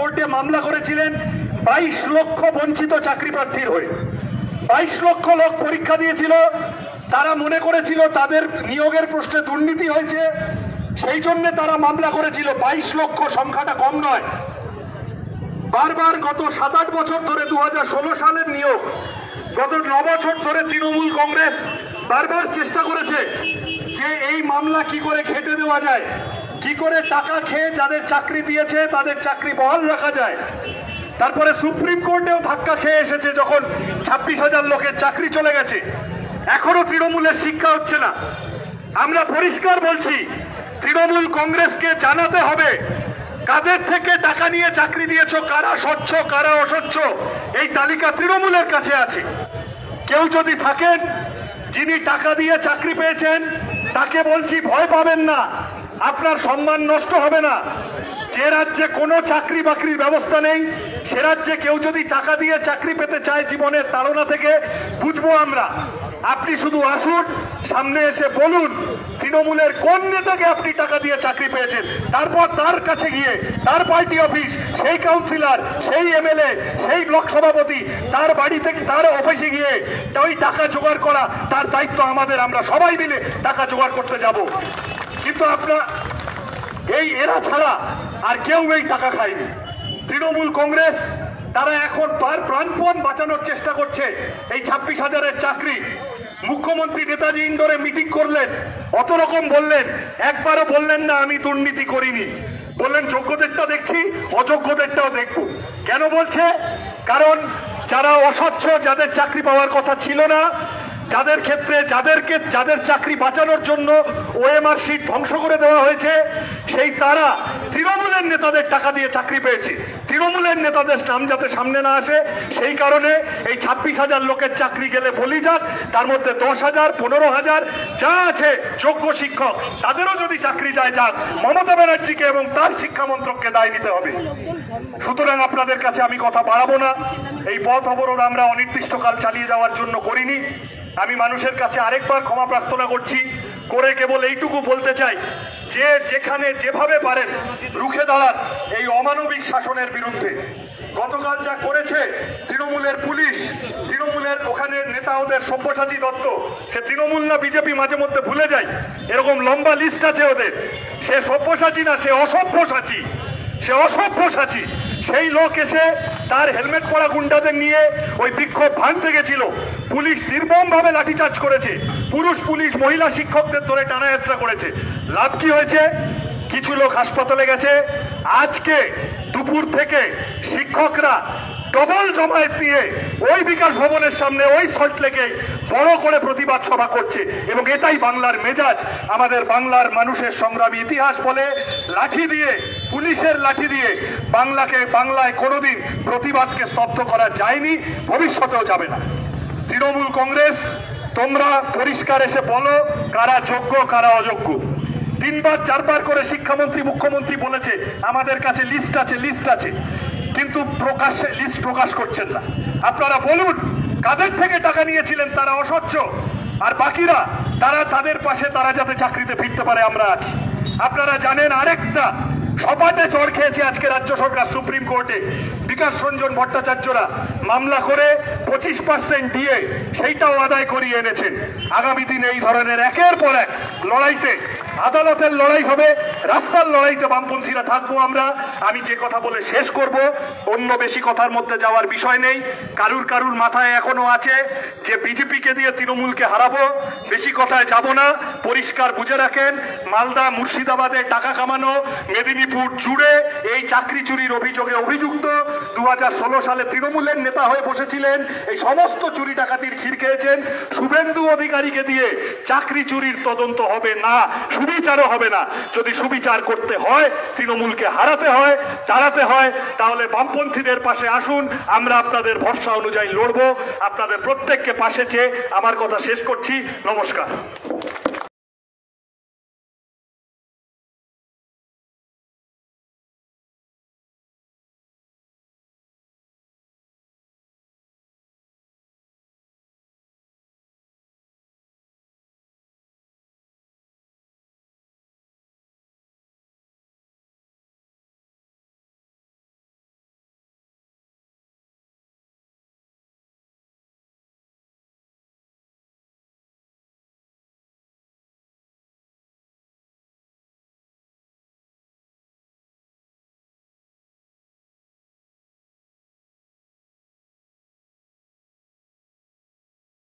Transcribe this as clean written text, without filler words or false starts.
কোর্টে মামলা করেছিলেন 22 লক্ষ বঞ্চিত চাকরি প্রার্থীর হয়ে। 22 লক্ষ লোক পরীক্ষা দিয়েছিল, তারা মনে করেছিল তাদের নিয়োগের প্রশ্নে দুর্নীতি হয়েছে, সেই জন্য তারা মামলা করেছিল। 22 লক্ষ সংখ্যাটা কম নয়। বারবার গত 7-8 বছর ধরে 2016 সালের নিয়োগ, গত 9 বছর ধরে তৃণমূল কংগ্রেস বারবার চেষ্টা করেছে যে এই মামলা কি করে ঘেঁটে দেওয়া যায়, কি করে টাকা খেয়ে যাদের চাকরি দিয়েছে তাদের চাকরি বহাল রাখা যায়। তারপরে সুপ্রিম কোর্টেও ধাক্কা খেয়ে এসেছে যখন 26,000 লোকের চাকরি চলে গেছে। এখনো তৃণমূলের শিক্ষা হচ্ছে না। আমরা পরিষ্কার বলছি, তৃণমূল কংগ্রেসকে জানাতে হবে কাদের থেকে টাকা নিয়ে চাকরি দিয়েছ, কারা স্বচ্ছ কারা অস্বচ্ছ, এই তালিকা তৃণমূলের কাছে আছে। কেউ যদি থাকেন যিনি টাকা দিয়ে চাকরি পেয়েছেন, তাকে বলছি ভয় পাবেন না, আপনার সম্মান নষ্ট হবে না। যে রাজ্যে কোনো চাকরি বাকরির ব্যবস্থা নেই, সে রাজ্যে কেউ যদি টাকা দিয়ে চাকরি পেতে চায় জীবনের তাড়না থেকে, বুঝবো আমরা। আপনি শুধু আসুন, সামনে এসে বলুন তৃণমূলের কোন নেতাকে আপনি টাকা দিয়ে চাকরি পেয়েছেন, তারপর তার কাছে গিয়ে তার পার্টি অফিস, সেই কাউন্সিলর, সেই এমএলএ, সেই ব্লক সভাপতি, তার বাড়ি থেকে তার অফিসে গিয়ে ওই টাকা জোগাড় করা তার দায়িত্ব আমাদের। আমরা সবাই মিলে টাকা জোগাড় করতে যাব। কিন্তু আপনার এরা ছাড়া আর কেউ এই টাকা খায়নি। তৃণমূল কংগ্রেস তারা এখন তার প্রাণপণ বাঁচানোর চেষ্টা করছে এই 26,000-এর চাকরি। মুখ্যমন্ত্রী নেতাজি ইন্ডোরে মিটিং করলেন, অত রকম বললেন, একবারও বললেন না আমি দুর্নীতি করিনি। বললেন যোগ্যদেরটা দেখছি, অযোগ্যদেরটাও দেখবো। কেন বলছে? কারণ যারা অস্বচ্ছ, যাদের চাকরি পাওয়ার কথা ছিল না, যাদের ক্ষেত্রে যাদের চাকরি বাঁচানোর জন্য ওএমআর শিট ধ্বংস করে দেওয়া হয়েছে, সেই তারা তৃণমূলের নেতাদের টাকা দিয়ে চাকরি পেয়েছে। তৃণমূলের নেতাদের নাম যাতে সামনে না আসে, সেই কারণে এই 26,000 লোকের চাকরি গেলে বলি যাক, তার মধ্যে 10,000, 15,000 যা আছে যোগ্য শিক্ষক, তাদেরও যদি চাকরি যায় যাক। মমতা ব্যানার্জিকে এবং তার শিক্ষা মন্ত্রককে দায় নিতে হবে। সুতরাং আপনাদের কাছে আমি কথা বাড়াবো না। এই পথ অবরোধ আমরা অনির্দিষ্টকাল চালিয়ে যাওয়ার জন্য করিনি। আমি মানুষের কাছে আরেকবার ক্ষমা প্রার্থনা করছি, করে কেবল এইটুকু বলতে চাই যে যেখানে যেভাবে পারেন রুখে দাঁড়ান এই অমানবিক শাসনের বিরুদ্ধে। গতকাল যা করেছে তৃণমূলের পুলিশ, তৃণমূলের ওখানে নেতা ওদের সব্যসাচী দত্ত, সে তৃণমূল না বিজেপি মাঝে মধ্যে ভুলে যায়, এরকম লম্বা লিস্ট আছে ওদের। সে সব্যসাচী না, সে অসভ্যসাচী, সে অসভ্যসাচী। সেই লোক এসে তার হেলমেট পরা গুন্ডাদের নিয়ে ওই বিক্ষোভ ভাঙতে গেছিল। পুলিশ নির্মম ভাবে লাঠিচার্জ করেছে, পুরুষ পুলিশ মহিলা শিক্ষকদের ধরে টানা হেঁচড়া করেছে। লাভ কি হয়েছে? কিছু লোক হাসপাতালে গেছে। আজকে দুপুর থেকে শিক্ষকরা ডবল জমায়েত নিয়ে ওই বিকাশ ভবনের সামনে ওই সল্টলেকে বড় করে প্রতিবাদ সভা করছে। এবং এটাই বাংলার মেজাজ। আমাদের বাংলার মানুষের সংগ্রামী ইতিহাস বলে লাঠি দিয়ে, পুলিশের লাঠি দিয়ে বাংলায় কোনোদিন প্রতিবাদকে স্তব্ধ করা যায়নি, ভবিষ্যতেও যাবে না। তৃণমূল কংগ্রেস তোমরা পরিষ্কার এসে বলো কারা যোগ্য কারা অযোগ্য। 3-4বার করে শিক্ষামন্ত্রী মুখ্যমন্ত্রী বলেছে আমাদের কাছে লিস্ট আছে, কিন্তু প্রকাশ্যে লিস্ট প্রকাশ করছেন না। আপনারা বলুন কাদের থেকে টাকা নিয়েছিলেন তারা অস্বচ্ছ, আর বাকিরা তারা তাদের পাশে, তারা যাতে চাকরিতে ফিরতে পারে আমরা আছি। আপনারা জানেন আরেকটা সপাটে চড় খেয়েছে আজকে রাজ্য সরকার সুপ্রিম কোর্টে। বিকাশ রঞ্জন ভট্টাচার্যরা মামলা করে 25% দিয়ে সেইটাও আদায় করিয়ে এনেছেন। আগামী দিনে এই ধরনের একের পর এক লড়াইতে, আদালতের লড়াই হবে, রাস্তার লড়াইতে বামপন্থীরা থাকবো আমরা। আমি যে কথা বলে শেষ করব, অন্য বেশি কথার মধ্যে যাওয়ার বিষয় নেই। কারুর মাথায় এখনো আছে যে বিজেপিকে দিয়ে তৃণমূলকে হারাবো, বেশি কথায় যাব না। পরিষ্কার বুঝে রাখেন, মালদা মুর্শিদাবাদে টাকা কামানো, মেদিনীপুর জুড়ে এই চাকরি চুরির অভিযোগে অভিযুক্ত 2016 সালে তৃণমূলের নেতা হয়ে বসেছিলেন, এই সমস্ত চুরি ডাকাতির ক্ষীর খেয়েছেন। শুভেন্দু অধিকারীকে দিয়ে চাকরি চুরির তদন্ত হবে না, সুবিচারও হবে না। যদি সুবিচার করতে হয়, তৃণমূলকে হারাতে হয়, তাড়াতে হয়, তাহলে বামপন্থীদের পাশে আসুন। আমরা আপনাদের ভরসা অনুযায়ী লড়বো। আপনাদের প্রত্যেককে পাশে চেয়ে আমার কথা শেষ করছি। নমস্কার।